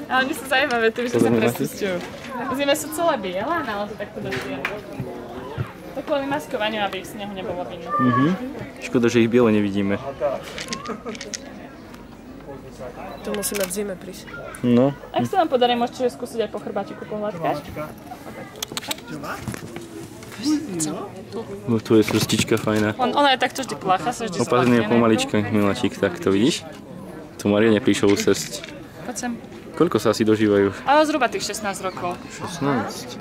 Ale oni sú zaujímavé, tým, že sa presúsťujú. V zime sú celé biele, ale to takto dožije. To kvôli maskovaniu, aby ich snehu nebolo vidno. Škoda, že ich biele nevidíme. To musíme v zime prísť. No. Ak sa vám podarí, môžete skúsiť aj po chrbátiku pohľadkať. No, tu je srstička fajná. Ona je takto vždy plácha, sa vždy Opatrne spláchne. pomalička, miláčik, tak to vidíš? Tu Mariane prišiel srsť. Poď sem. Koľko sa asi dožívajú? Ale zhruba tých 16 rokov. 16.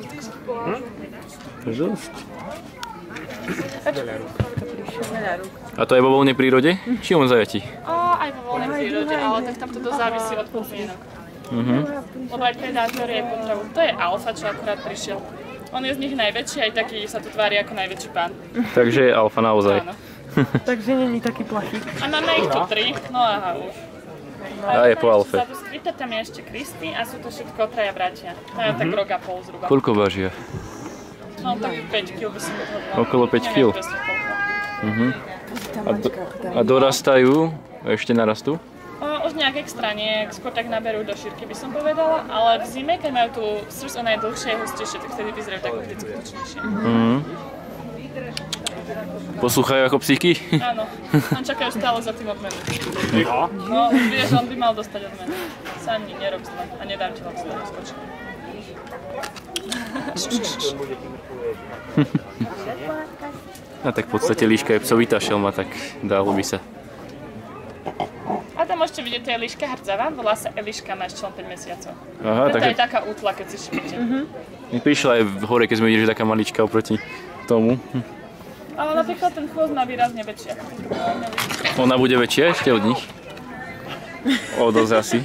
To je dosť. A to je vo voľnej prírode? Či on zajatí? Aj vo voľnej prírode, ale tak tam to dosť závisí od podmienok. Lebo aj predátor je potravu. To je alfa, čo akurát prišiel. On je z nich najväčší, aj taký sa tu tvári ako najväčší pán. Takže je alfa naozaj. Áno. Takže není taký plachý. A máme ich tu 3, no aha už. A je po alfe. Vzadu skryté, tam je ešte Kristy a sú to všetko traja bratia. Majú tak rok a pol zhruba. Koľko vážia? No tak 5 kg by som odhodla. Okolo 5 kg. A dorastajú? A ešte narastú? Už nejak extra nie, skôr tak naberú do šírky by som povedala, ale v zime, keď majú tú srst, ona je dlhšie a hustejšie, tak vtedy vyzerajú tak vždy skutočnejšie. Poslúchajú ako psíky? Áno, on čakajú stále za tým odmenu. No, vieš, on by mal dostať odmenu. Sám nerob zle a nedám ti vám zle skočiť. A tak v podstate líška je psovitá šelma, tak dalo by sa. A tam môžete vidieť, to je líška hrdzavá, volá sa Eliška, má ešte len 5 mesiacov. Aha, Preto takže je taká útla, keď si všimnete. mi prišla aj v hore, keď sme videli, že taká malička oproti tomu. Ale napríklad ten chvost má výrazne väčší ako ten líška. Ona bude väčšia ešte od nich? O dosť asi.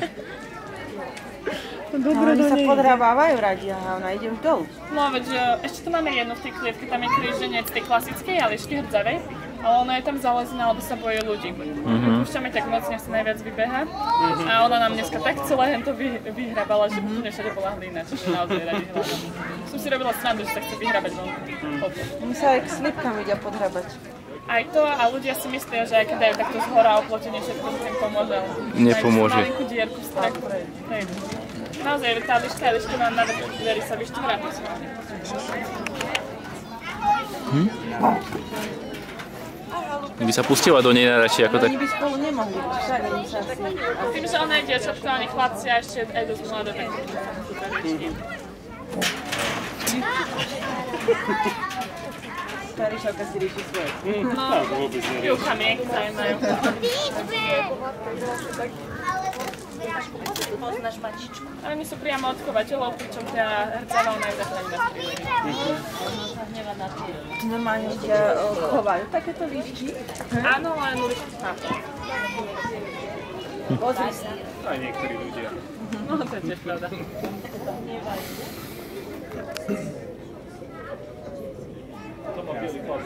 Dobre, Oni sa podrábávajú radi a ona ide už dolu. No veď ešte tu máme jednu v tej klietke, tam je kríženec tej klasickej, ale ešte hrdzavej. Ale ona je tam zalezená, lebo sa bojí ľudí. Púšťame tak moc, nech sa najviac vybeha. A ona nám dneska tak celé hento vyhrabala, že úplne všade bola hlína, čiže naozaj radi hľadám. Som si robila srandu, že sa chce vyhrabať von. Oni sa aj k slipkám ide podhrabať. Aj to a ľudia si myslia, že aj keď dajú takto zhora oplotenie, všetko im pomôže. Nepomôže. Majú malinkú dierku v strachu. Naozaj, tá liška mám na dveri sa vyštvorá. By sa pustila do nej najradšej ako tak. Oni by spolu nemohli, však oni sa asi... Tým, že ona je dievčatko a oni chlapci a ešte aj dosť mladé, tak super lišky. Tá ryšavka si rieši svoje. No, juchami, zaujímajú. Poznáš mačičku. Ale oni sú priamo od chovateľov, pričom tá hrdzavá ona je zachránená z prírody. Normálne ťa chovajú takéto líšky. Áno, len lišky chápu. Pozri sa. Aj niektorí ľudia. No, to je tiež pravda. To má bielý pas.